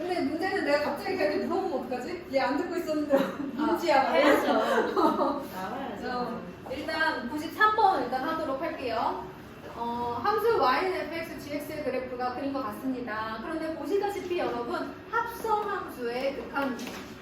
근데 문제는 내가 갑자기 걔한테 물어보면 어떡하지? 얘 안 듣고 있었는데 인지야. 해야죠. 나와야죠. 일단 93번 일단 하도록 할게요. 함수 y는 fx, gx의 그래프가 그린 것 같습니다. 그런데 보시다시피 여러분 합성함수의 극한이에요.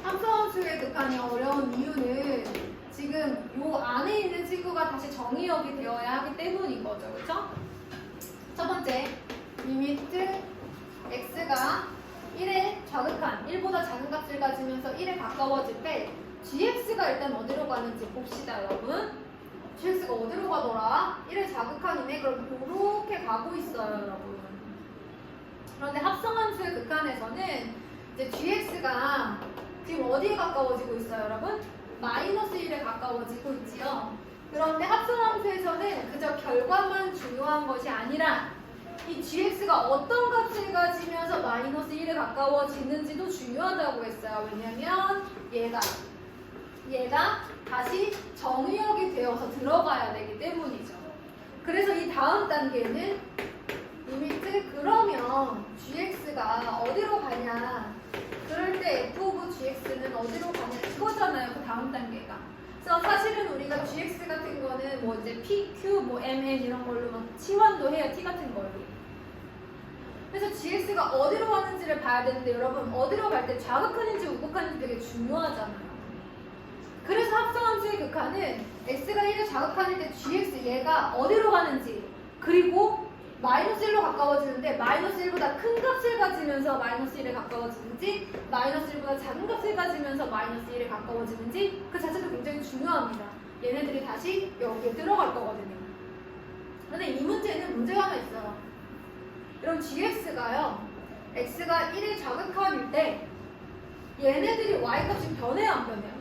합성함수의 극한이 어려운 이유는 지금 요 안에 있는 친구가 다시 정의역이 되어야 하기 때문인 거죠. 그렇죠? 첫 번째, 리미트 x가 1의 좌극한, 1보다 작은 값을 가지면서 1에 가까워질 때 gx가 일단 어디로 가는지 봅시다, 여러분. gx가 어디로 가더라? 1의 자극한이네. 그럼 이렇게 가고 있어요, 여러분. 그런데 합성함수의 극한에서는 이제 gx가 지금 어디에 가까워지고 있어요, 여러분? 마이너스 1에 가까워지고 있지요. 그런데 합성함수에서는 그저 결과만 중요한 것이 아니라 이 gx가 어떤 값을 가지면서 마이너스 1에 가까워지는지도 중요하다고 했어요. 왜냐면 얘가 다시 정의역이 되어서 들어가야 되기 때문이죠. 그래서 이 다음 단계는 리미트 그러면 gx가 어디로 가냐, 그럴 때 f of gx는 어디로 가냐 이거잖아요. 그 다음 단계가. 그래서 사실은 우리가 gx 같은 거는 뭐 이제 p, q, 뭐 m, n 이런 걸로 막 치환도 해요. t 같은 걸로. 그래서 gx가 어디로 가는지를 봐야 되는데 여러분 어디로 갈 때 좌극한인지 우극한인지 되게 중요하잖아요. 그래서 합성함수의 극한은 x가 1의 좌극한일 때 gx 얘가 어디로 가는지, 그리고 마이너스 1로 가까워지는데 마이너스 1보다 큰 값을 가지면서 마이너스 1에 가까워지는지, 마이너스 1보다 작은 값을 가지면서 마이너스 1에 가까워지는지 그 자체도 굉장히 중요합니다. 얘네들이 다시 여기에 들어갈 거거든요. 근데 이 문제는 문제가 하나 있어요. 이런 gx가요, x가 1의 좌극한일 때 얘네들이 y값이 변해요, 안 변해요?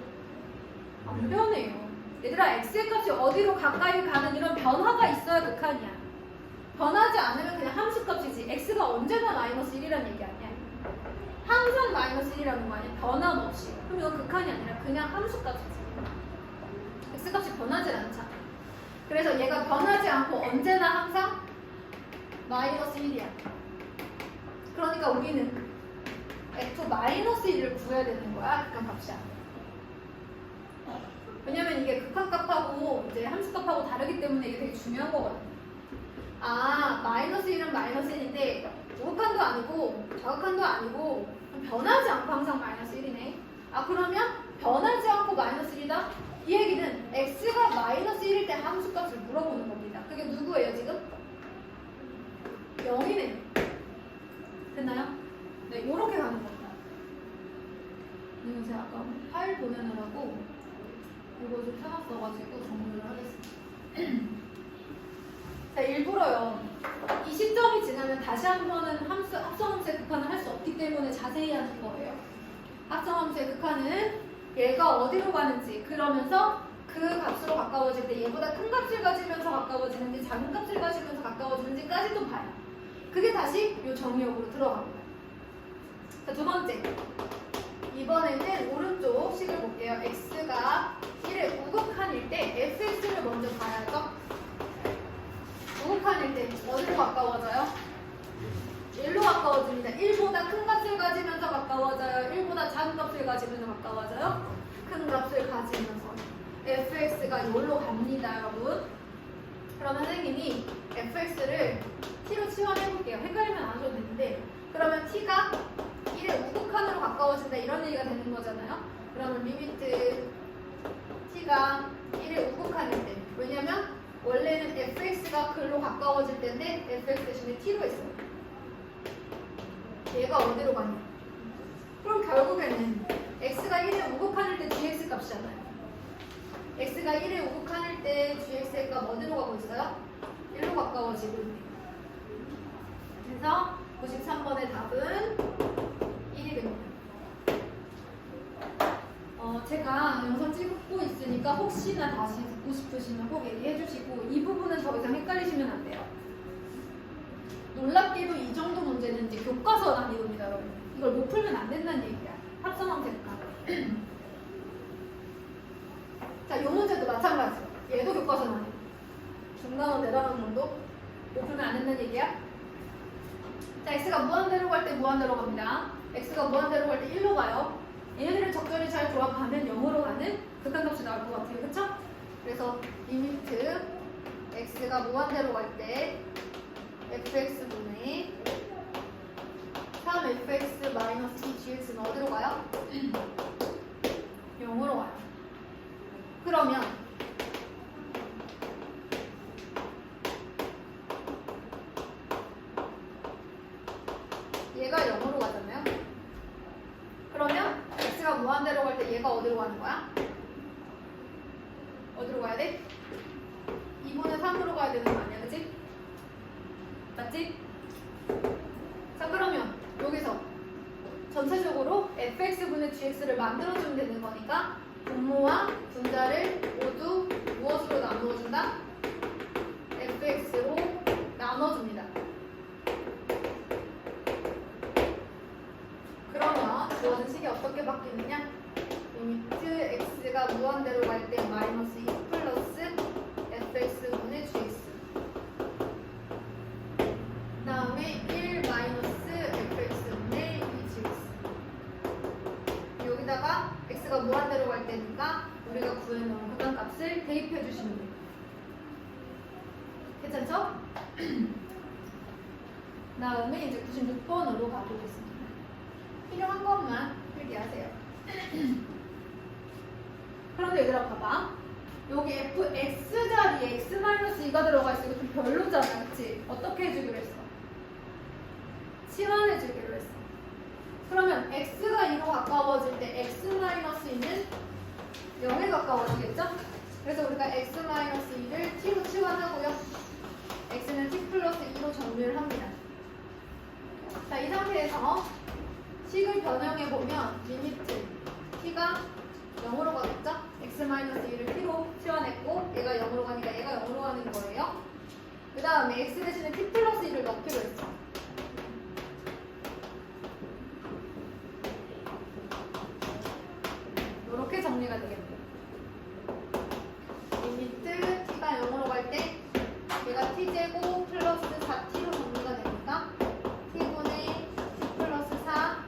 안 변해요. 얘들아, x의 값이 어디로 가까이 가는 이런 변화가 있어야 극한이야. 변하지 않으면 그냥 함수값이지. x가 언제나 마이너스 1이라는 얘기 아니야. 항상 마이너스 1이라는 거 아니야. 변함없이. 그럼 이건 극한이 아니라 그냥 함수값이지. x값이 변하지 않잖아. 그래서 얘가 변하지 않고 언제나 항상 마이너스 1이야. 그러니까 우리는 f 마이너스 1을 구해야 되는 거야. 극한값이야. 왜냐면 이게 극한값하고 이제 함수값하고 다르기 때문에 이게 되게 중요한 거거든. 아, 마이너스 1은 마이너스 1인데 우극한도 아니고 좌극한도 아니고 변하지 않고 항상 마이너스 1이네. 아, 그러면 변하지 않고 마이너스 1이다? 이 얘기는 x가 마이너스 1일 때 함수값을 물어보는 겁니다. 그게 누구예요 지금? 0이네. 됐나요? 네, 요렇게 가는 겁니다. 제가 아까 파일 보내느라고 이거 좀 사놨어가지고 정리를 하겠습니다. 자, 일부러요. 이 시점이 지나면 다시 한 번은 합성함수의 극한을 할 수 없기 때문에 자세히 하는 거예요. 합성함수의 극한은 얘가 어디로 가는지, 그러면서 그 값으로 가까워질 때 얘보다 큰 값을 가지면서 가까워지는지 작은 값을 가지면서 가까워지는지까지도 봐요. 그게 다시 이 정의역으로 들어갑니다. 자, 두 번째. 이번에는 오른쪽 식을 볼게요. x가 1의 우극한일 때 fx를 먼저 봐야죠. 우극한일 때 어디로 가까워져요? 1로 가까워집니다. 1보다 큰 값을 가지면서 가까워져요? 1보다 작은 값을 가지면서 가까워져요? 큰 값을 가지면서. fx가 여기로 갑니다, 여러분. 그러면 선생님이 fx를 t로 치환해볼게요. 헷갈리면 안 하셔도 되는데, 그러면 t가 1의 우극한으로 가까워진다 이런 얘기가 되는 거잖아요. 그러면 리미트 t가 1의 우극한일 때, 왜냐면 원래는 fx가 글로 가까워질 때인데 fx 대신에 t로 했어요. 얘가 어디로 가냐? 그럼 결국에는 x가 1의 우극한일 때 gx 값이잖아요. x가 1의 우극한일 때 gx의 값 어디로 가고 있어요? 1로 가까워지고 있네요. 그래서 93번의 답은 1이 됩니다. 제가 영상 찍고 있으니까 혹시나 다시 듣고 싶으시면 꼭 얘기해 주시고, 이 부분은 더 이상 헷갈리시면 안 돼요. 놀랍게도 이 정도 문제는 이제 교과서 난이도입니다, 여러분. 이걸 못 풀면 안 된다는 얘기야. 합성함수 극한. 자, 이 문제도 마찬가지예요. 얘도 교과서 난이도. 중간원, 대단원 정도 못 풀면 안 된다는 얘기야. 자, x가 무한대로 갈 때 무한대로 갑니다. x가 무한대로 갈 때 1로 가요. 얘네들을 적절히 잘 조합하면 0으로 가는 극한값이 나올 것 같아요. 그쵸? 그래서 리미트 x가 무한대로 갈 때 fx분의 3fx-2gx는 어디로 가요? 0으로 가요. 그러면 얘가 0으로 가잖아요. 그러면 x가 무한대로 갈 때 얘가 어디로 가는 거야? 어디로 가야 돼? 2분의 3으로 가야 되는 거 아니야, 그치? 맞지? 자, 그러면 여기서 전체적으로 fx분의 gx를 만들어주면 되는 거니까 분모와 분자를 모두 무엇으로 나누어준다? fx로 나눠줍니다. 그러면 주어진 식이 어떻게 바뀌느냐? 리미트 x가 무한대로 갈 때 마이너스 2 플러스 fx분의 gx 그 다음에 1 마이너스 fx분의 2gx 여기다가 x가 무한대로 갈 때니까 우리가 구해놓은 극한값을 대입해 주시면 돼요. 괜찮죠? 그 다음에 이제 96번으로 가보겠습니다. 필요한 것만 필기하세요. 그런데 얘들아 봐봐. 여기 fx 자리에 x-2가 들어가 있으니까 좀 별로잖아. 그치? 어떻게 해주기로 했어? 치환해주기로 했어. 그러면 x가 2로 가까워질 때 x-2는 0에 가까워지겠죠? 그래서 우리가 x-2를 t로 치환하고요. x는 t 플러스 2로 정리를 합니다. 자, 이 상태에서 식을 변형해보면 리미트 t가 0으로 가겠죠? x-2를 t로 치환했고 얘가 0으로 가니까 얘가 0으로 가는 거예요. 그 다음에 x 대신에 t 플러스 2를 넣기로 했죠. 이렇게 정리가 되겠네요. 리미트 t가 0으로 갈 때 얘가 t제곱 플러스 4t로 정리가 되니까 t분의 t 플러스 4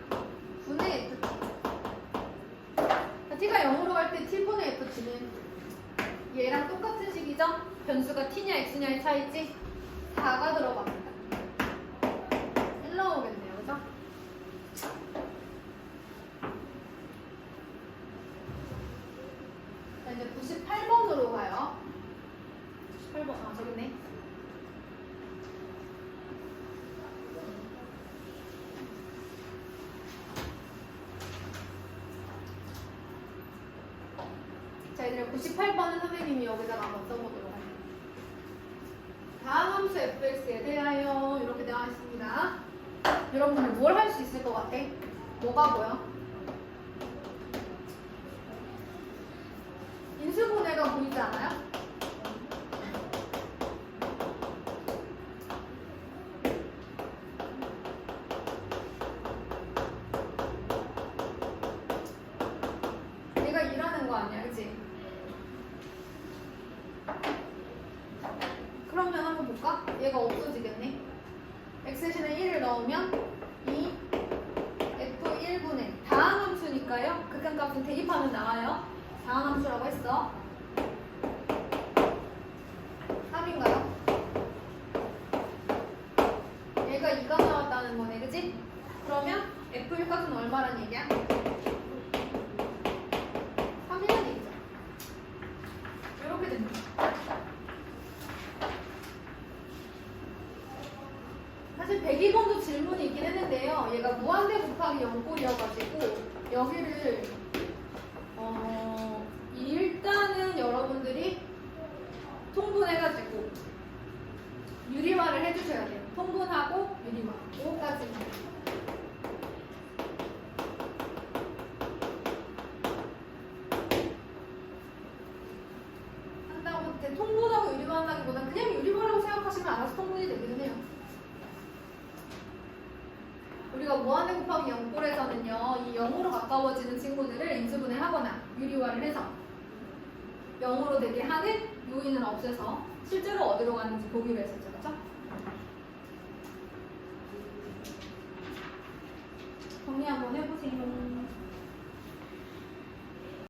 분의 ft. t가 0으로 갈 때 t분의 ft는 얘랑 똑같은 식이죠? 변수가 t냐 x냐의 차이지? 4가 들어갑니다. 1 나오겠네요. 그죠? 자, 이제 98번으로 가요. 98번, 아, 저기 있네. 자, 이제 98번은 선생님이 여기다가 한번 써보도록 할게요. 다음 함수 fx에 대하여 이렇게 되어 있습니다. 여러분들 뭘 할 수 있을 것 같아? 뭐가 보여? 인수분해가 보이지 않아요? 얘가 일하는 거 아니야, 그치? 그러면 한번 볼까? 얘가 없어지겠네. x 대신에 1을 넣으면 2 f1분의 다항 함수니까요. 극한값은 대입하면 나와요. 다항 함수라고 했어. 3인가요? 얘가 2가 나왔다는 거네, 그치? 그러면 f1 값은 얼마란 얘기야? 3이란 얘기죠. 이렇게 됩니다. 사실 102번도 질문이 있긴 했는데요. 얘가 무한대 곱하기 0꼴이어가지고 여기를 일단은 여러분들이 통분해가지고 유리화를 해주셔야 돼요. 통분하고 유리화. 그거까지는. 한다고 때 통분하고 유리화 한다기보다는 그냥 유리화라고 생각하시면 알아서 통분이 되기는 해요. 우리가 무한대 곱하기 0꼴에서는요, 이 0으로 가까워지는 친구들을 인수분해 하거나 유리화를 해서 0으로 되게 하는 요인을 없애서 실제로 어디로 가는지 보기로 했었죠. 그렇죠? 정리 한번